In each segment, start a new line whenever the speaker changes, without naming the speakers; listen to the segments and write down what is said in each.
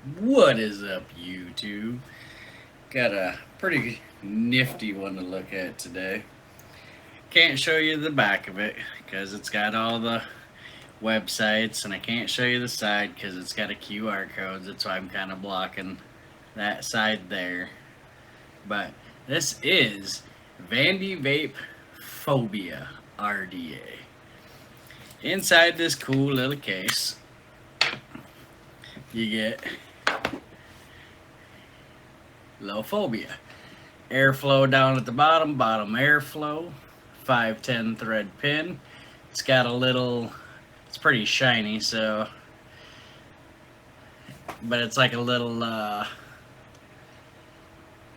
What is up, YouTube? Got a pretty nifty one to look at today. Can't show you the back of it because it's got all the websites, and I can't show you the side because it's got a QR code. That's why I'm kind of blocking that side there. But this is Vandy Vape Phobia RDA. Inside this cool little case, you get low phobia. Airflow down at the bottom airflow, 510 thread pin. It's got a little, it's pretty shiny, so, but it's like a little, I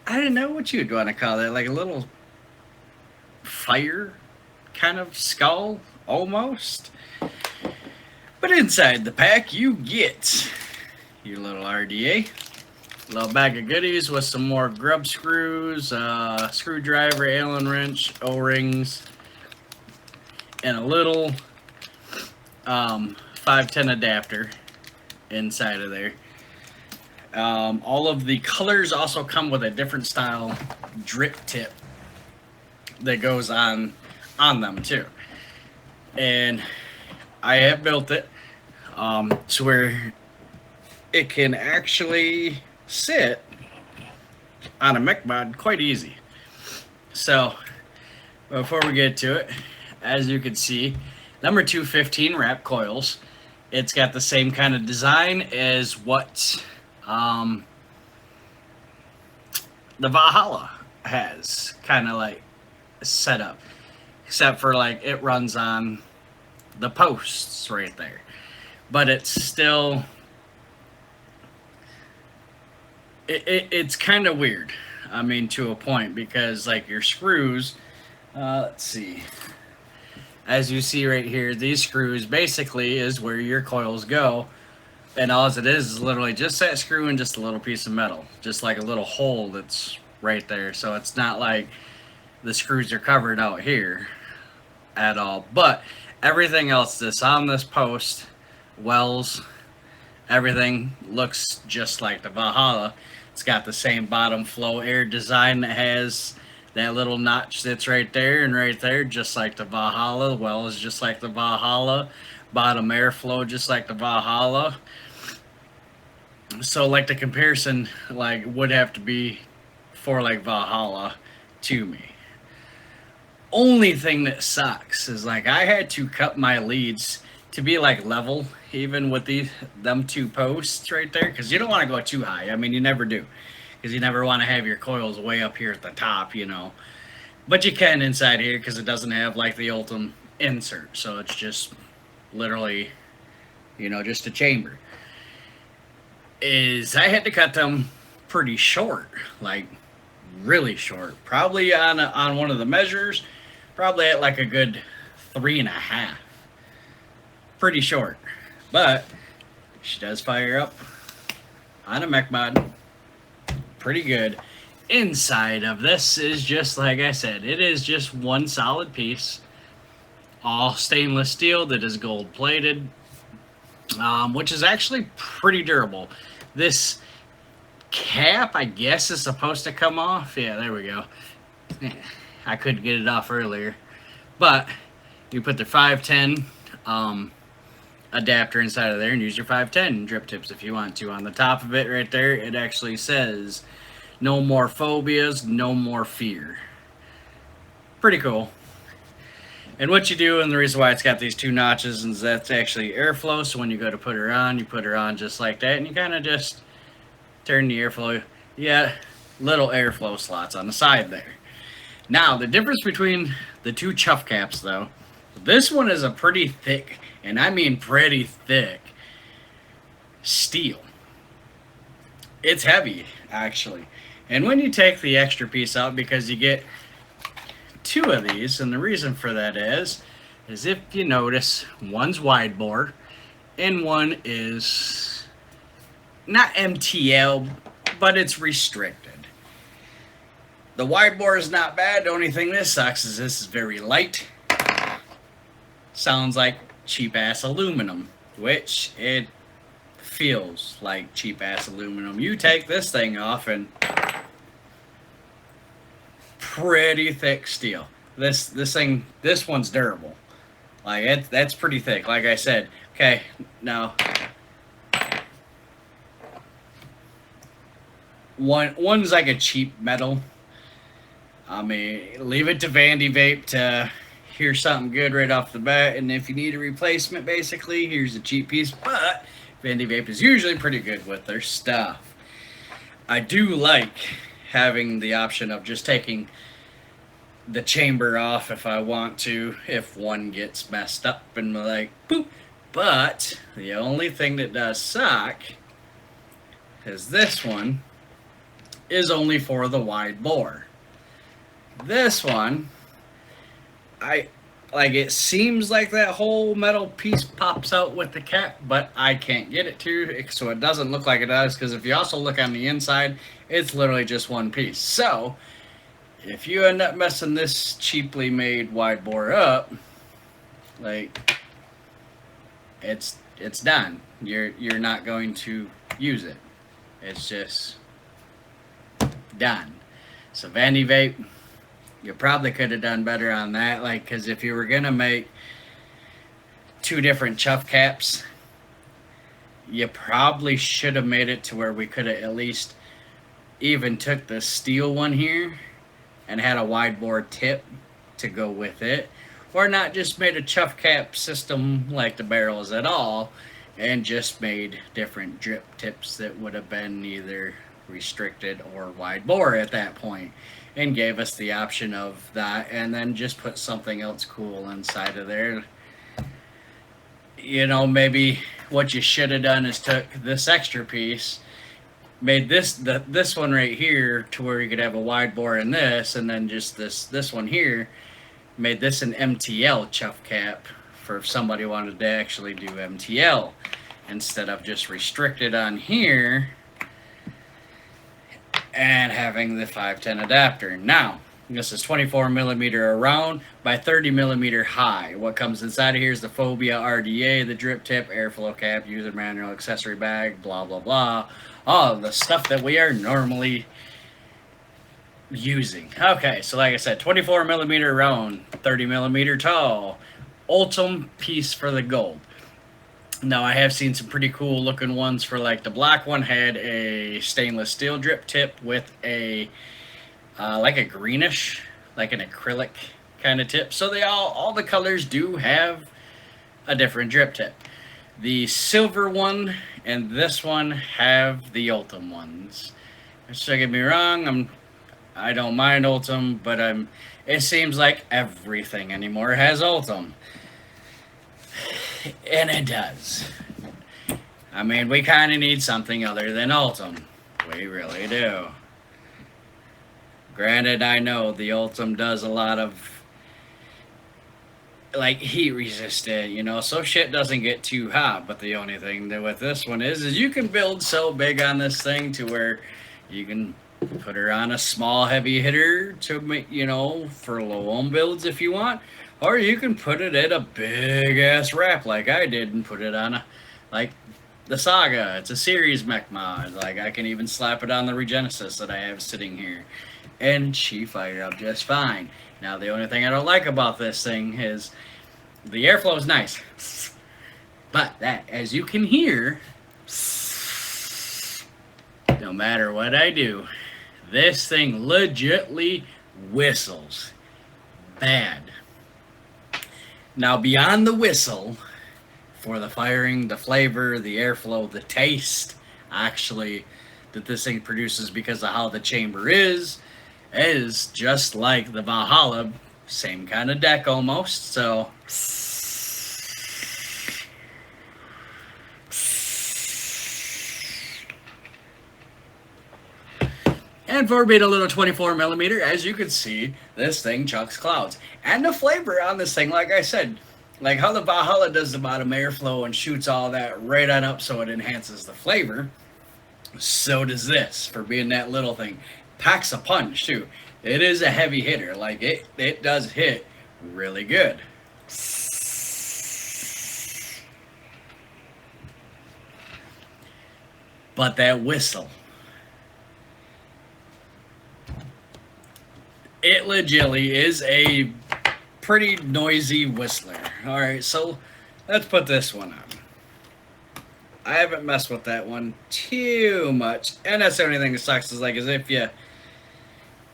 don't know what you'd want to call it, like a little fire kind of skull, almost. But inside the pack, you get your little RDA, a little bag of goodies with some more grub screws, screwdriver, Allen wrench, O-rings, and a little 510 adapter inside of there. All of the colors also come with a different style drip tip that goes on them too. And I have built it to where it can actually sit on a mech mod quite easy. So before we get to it, as you can see, number 215 wrap coils. It's got the same kind of design as what the Valhalla has, kind of like set up, except for like it runs on the posts right there, but it's still it's kind of weird. I mean, to a point, because like your screws, let's see, as you see right here, these screws basically is where your coils go, and all it is literally just that screw and just a little piece of metal, just like a little hole that's right there. So it's not like the screws are covered out here at all, but everything else that's on this post, wells, everything looks just like the Valhalla. It's got the same bottom flow air design that has that little notch that's right there and right there, just like the Valhalla. Well, is just like the Valhalla. Bottom airflow, just like the Valhalla. So, like, the comparison, like, would have to be for like Valhalla to me. Only thing that sucks is like I had to cut my leads to be like level, even with them two posts right there, because you don't want to go too high. I mean, you never do, because you never want to have your coils way up here at the top, But you can inside here because it doesn't have like the Ultim insert, so it's just literally, just a chamber. Is I had to cut them pretty short, like really short, probably on one of the measures, probably at like a good 3.5. Pretty short, but she does fire up on a mech mod pretty good. Inside of this is just like I said, it is just one solid piece, all stainless steel that is gold plated, which is actually pretty durable. This cap, I guess, is supposed to come off. Yeah, there we go. I couldn't get it off earlier, but you put the 510 adapter inside of there and use your 510 drip tips if you want to. On the top of it right there, it actually says no more phobias, no more fear. Pretty cool. And what you do, and the reason why it's got these two notches, is that's actually airflow. So when you go to put her on, you put her on just like that, and you kind of just turn the airflow. Yeah, little airflow slots on the side there. Now, the difference between the two chuff caps, though, this one is a pretty thick, and I mean pretty thick, steel. It's heavy, actually. And when you take the extra piece out, because you get two of these, and the reason for that is if you notice, one's wide bore, and one is not MTL, but it's restricted. The wide bore is not bad. The only thing this sucks is this is very light. Sounds like cheap ass aluminum, which it feels like cheap ass aluminum. You take this thing off and pretty thick steel. This one's durable. Like that's pretty thick. Like I said. Okay, now one's like a cheap metal. I mean, leave it to Vandy Vape to hear something good right off the bat, and if you need a replacement, basically, here's a cheap piece. But Vandy Vape is usually pretty good with their stuff. I do like having the option of just taking the chamber off if I want to, if one gets messed up and like, boop. But the only thing that does suck is this one is only for the wide bore. This one, it seems like that whole metal piece pops out with the cap, but I can't get it to, so it doesn't look like it does, because if you also look on the inside, it's literally just one piece. So if you end up messing this cheaply made wide bore up, like, it's done. You're not going to use it. It's just done. So Vandy Vape, you probably could have done better on that, like, because if you were gonna make two different chuff caps, you probably should have made it to where we could have at least even took the steel one here and had a wide bore tip to go with it, or not just made a chuff cap system like the barrels at all, and just made different drip tips that would have been either restricted or wide bore at that point, and gave us the option of that, and then just put something else cool inside of there. You know, maybe what you should have done is took this extra piece, made this one right here to where you could have a wide bore in this, and then just this one here, made this an MTL chuff cap for if somebody wanted to actually do MTL instead of just restricted on here and having the 510 adapter. Now, this is 24 millimeter around by 30 millimeter high. What comes inside of here is the Phobia RDA, the drip tip, airflow cap, user manual, accessory bag, blah, blah, blah. All of the stuff that we are normally using. Okay, so like I said, 24 millimeter round, 30 millimeter tall, Ultim piece for the gold. Now, I have seen some pretty cool looking ones for, like, the black one had a stainless steel drip tip with a like a greenish, like an acrylic kind of tip. So they all the colors do have a different drip tip. The silver one and this one have the Ultim ones. So don't get me wrong, I don't mind Ultim, but it seems like everything anymore has Ultim. And it does. I mean, we kind of need something other than Ultim. We really do. Granted, I know the Ultim does a lot of, like, heat resistant, you know, so shit doesn't get too hot. But the only thing that with this one is you can build so big on this thing to where you can put her on a small heavy hitter to make, you know, for low ohm builds if you want. Or you can put it in a big ass wrap like I did and put it on a, like, the Saga. It's a series mech mod. Like, I can even slap it on the Regenesis that I have sitting here, and she fired up just fine. Now, the only thing I don't like about this thing is the airflow is nice, but that, as you can hear, no matter what I do, this thing legitly whistles bad. Now, beyond the whistle, for the firing, the flavor, the airflow, the taste, actually, that this thing produces because of how the chamber is just like the Valhalla, same kind of deck almost, so. And for being a little 24 millimeter, as you can see, this thing chucks clouds. And the flavor on this thing, like I said, like how the Valhalla does the bottom airflow and shoots all that right on up so it enhances the flavor, so does this for being that little thing. Packs a punch too. It is a heavy hitter. Like it does hit really good. But that whistle, it legitly is a pretty noisy whistler. Alright, so let's put this one on. I haven't messed with that one too much. And that's the only thing that sucks is if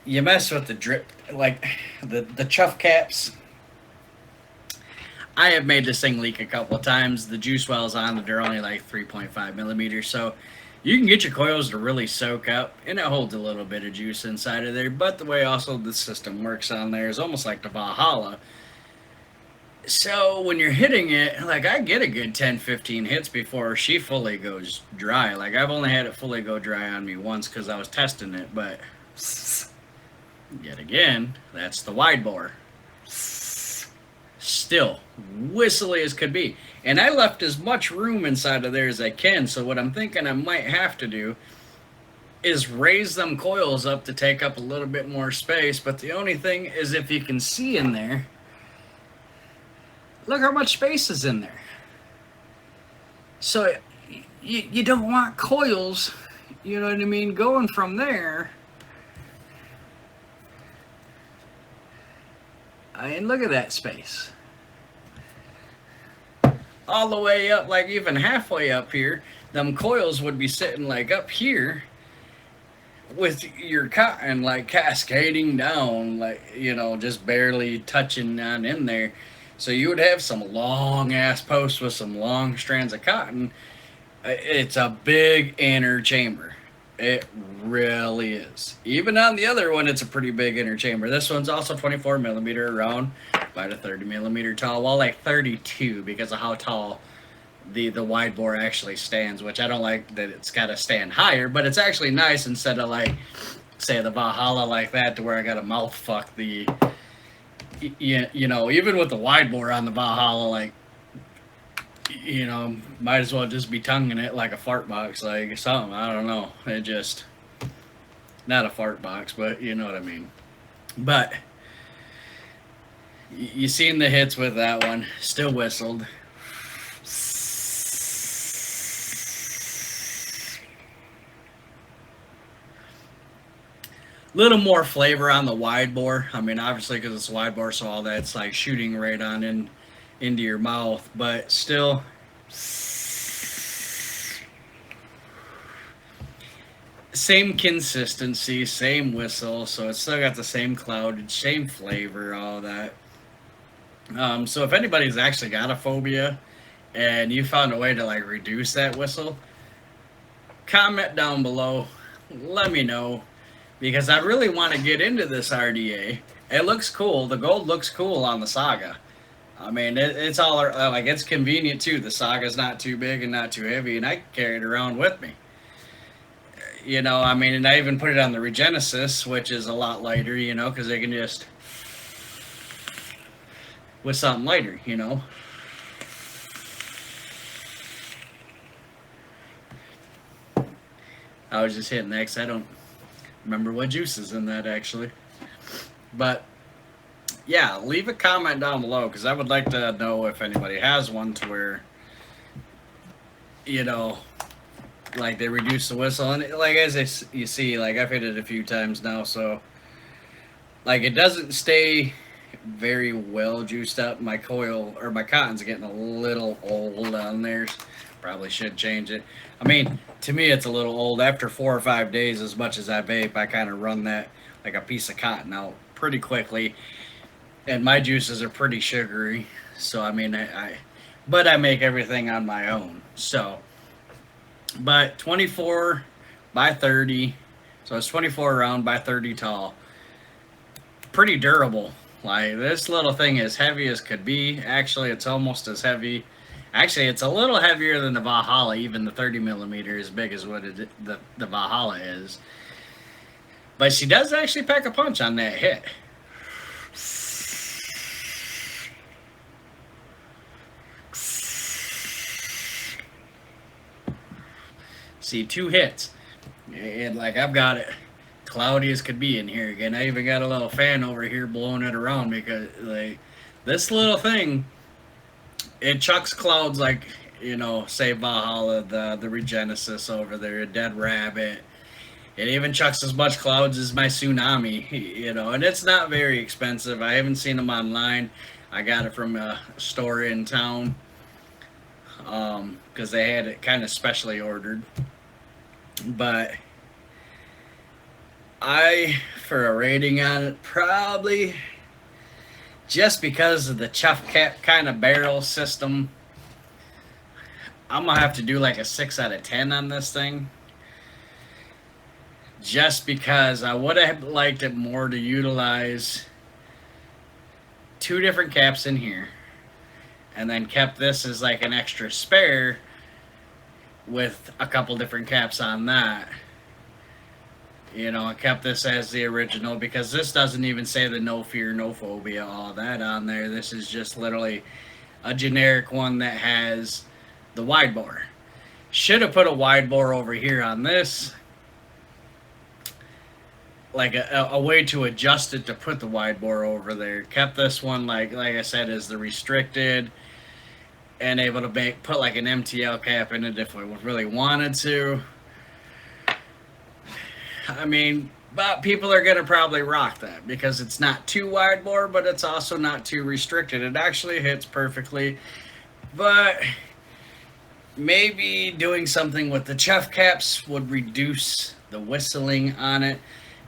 you mess with the drip, like the chuff caps. I have made this thing leak a couple of times. The juice wells on it are only like 3.5 millimeters, so you can get your coils to really soak up, and it holds a little bit of juice inside of there. But the way also the system works on there is almost like the Valhalla. So when you're hitting it, like I get a good 10-15 hits before she fully goes dry. Like I've only had it fully go dry on me once because I was testing it, but yet again, that's the wide bore. Still whistly as could be, and I left as much room inside of there as I can. So what I'm thinking I might have to do is raise them coils up to take up a little bit more space. But the only thing is, if you can see in there, look how much space is in there. So you don't want coils, you know what I mean, going from there. And look at that space. All the way up, like even halfway up here, them coils would be sitting like up here with your cotton like cascading down, like, you know, just barely touching on in there. So you would have some long ass posts with some long strands of cotton. It's a big inner chamber. It really is. Even on the other one, it's a pretty big inner chamber. This one's also 24 millimeter around, about a 30 millimeter tall. Well, like 32 because of how tall the wide bore actually stands, which I don't like that it's got to stand higher, but it's actually nice instead of like, say, the Valhalla like that to where I got to mouth fuck the, you know, even with the wide bore on the Valhalla, like, you know, might as well just be tonguing it like a fart box, like something. I don't know. It just, not a fart box, but you know what I mean. But you seen the hits with that one. Still whistled. Little more flavor on the wide bore. I mean, obviously because it's wide bore, so all that's like shooting right on in into your mouth, but still same consistency, same whistle, so it's still got the same cloud, same flavor, all that. So if anybody's actually got a phobia and you found a way to like reduce that whistle, comment down below, let me know, because I really want to get into this RDA. It looks cool. The gold looks cool on the Saga. I mean, it's all like, it's convenient too. The Saga's not too big and not too heavy, and I can carry it around with me. You know, I mean, and I even put it on the Regenesis, which is a lot lighter, you know, because they can just, with something lighter, you know. I was just hitting that because I don't remember what juice is in that actually. But yeah, leave a comment down below because I would like to know if anybody has one to where, you know, like they reduce the whistle. And like as you see, like I've hit it a few times now, so like it doesn't stay very well juiced up. My coil or my cotton's getting a little old on there. Probably should change it. I mean, to me it's a little old. After 4 or 5 days, as much as I vape, I kind of run that like a piece of cotton out pretty quickly. And my juices are pretty sugary, so I mean, but I make everything on my own. So, but 24 by 30, so it's 24 round by 30 tall. Pretty durable. Like this little thing is heavy as could be. Actually, it's almost as heavy. Actually, it's a little heavier than the Valhalla. Even the 30 millimeter, as big as what the Valhalla is. But she does actually pack a punch on that hit. See, 2 hits, and like I've got it cloudy as could be in here again. I even got a little fan over here blowing it around because like this little thing, it chucks clouds like you know, say Valhalla, the Regenesis over there, a Dead Rabbit. It even chucks as much clouds as my Tsunami, you know, and it's not very expensive. I haven't seen them online. I got it from a store in town because they had it kind of specially ordered. But for a rating on it, probably just because of the chuff cap kind of barrel system, I'm gonna have to do like a 6 out of 10 on this thing. Just because I would have liked it more to utilize 2 different caps in here, and then kept this as like an extra spare with a couple different caps on that. You know, I kept this as the original because this doesn't even say the no fear, no phobia, all that on there. This is just literally a generic one that has the wide bore. Should have put a wide bore over here on this, like a way to adjust it to put the wide bore over there. Kept this one like I said as the restricted, and able to put like an MTL cap in it if we really wanted to. I mean, but people are going to probably rock that because it's not too wide bore, but it's also not too restricted. It actually hits perfectly, but maybe doing something with the chuff caps would reduce the whistling on it.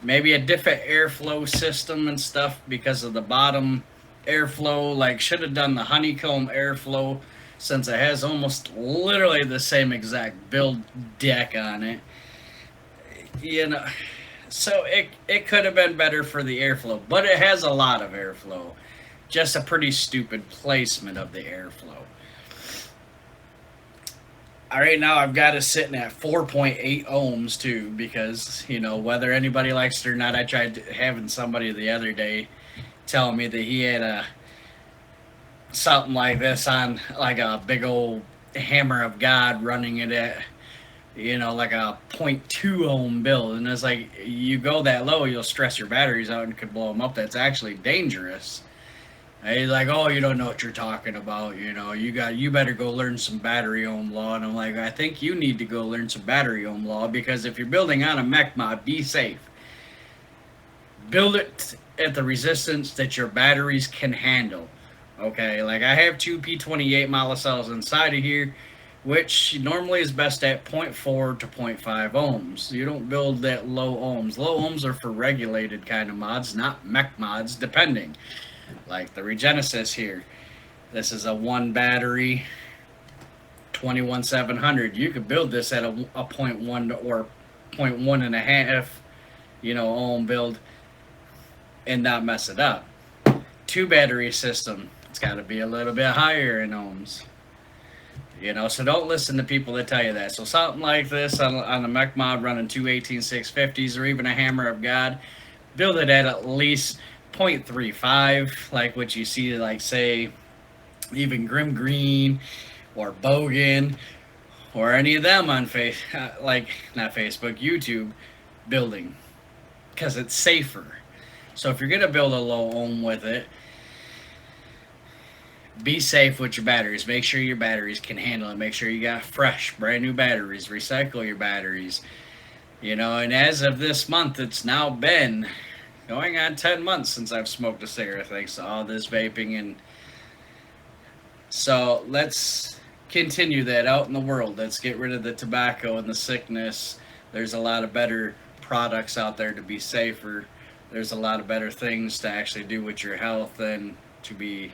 Maybe a different airflow system and stuff because of the bottom airflow. Like, should have done the honeycomb airflow since it has almost literally the same exact build deck on it. You know, so it could have been better for the airflow, but it has a lot of airflow. Just a pretty stupid placement of the airflow. All right, now I've got it sitting at 4.8 ohms too, because, you know, whether anybody likes it or not, I tried having somebody the other day tell me that he had something like this on like a big old hammer of God running it at, you know, like a 0.2 ohm build, and it's like, you go that low, you'll stress your batteries out and could blow them up. That's actually dangerous. And he's like, oh, you don't know what you're talking about, you know, you better go learn some battery ohm law. And I'm like, I think you need to go learn some battery ohm law, because if you're building on a mech mod, be safe. Build it at the resistance that your batteries can handle. Okay, like I have 2 P28 monocells inside of here, which normally is best at 0.4 to 0.5 ohms. You don't build that low ohms. Low ohms are for regulated kind of mods, not mech mods, depending. Like the Regenesis here. This is a 1 battery, 21700. You could build this at a 0.1 or 0.1.5, you know, ohm build and not mess it up. 2 battery system. It's got to be a little bit higher in ohms. You know, so don't listen to people that tell you that. So something like this on a mech mod running 2 18650s or even a Hammer of God, build it at least 0.35, like what you see, like say even Grim Green or Bogan or any of them on like not Facebook, YouTube building, because it's safer. So if you're gonna build a low ohm with it, be safe with your batteries. Make sure your batteries can handle it. Make sure you got fresh, brand new batteries. Recycle your batteries. You know, and as of this month, it's now been going on 10 months since I've smoked a cigarette, thanks to all this vaping. And so let's continue that out in the world. Let's get rid of the tobacco and the sickness. There's a lot of better products out there to be safer. There's a lot of better things to actually do with your health than to be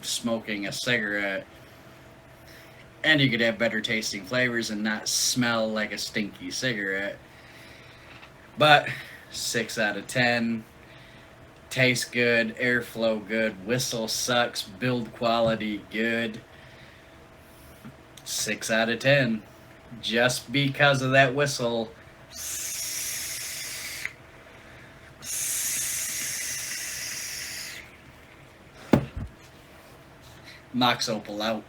smoking a cigarette. And you could have better tasting flavors and not smell like a stinky cigarette. But 6 out of 10. Tastes good, airflow good, whistle sucks, build quality good. 6 out of 10. Just because of that whistle. Mox Opal out.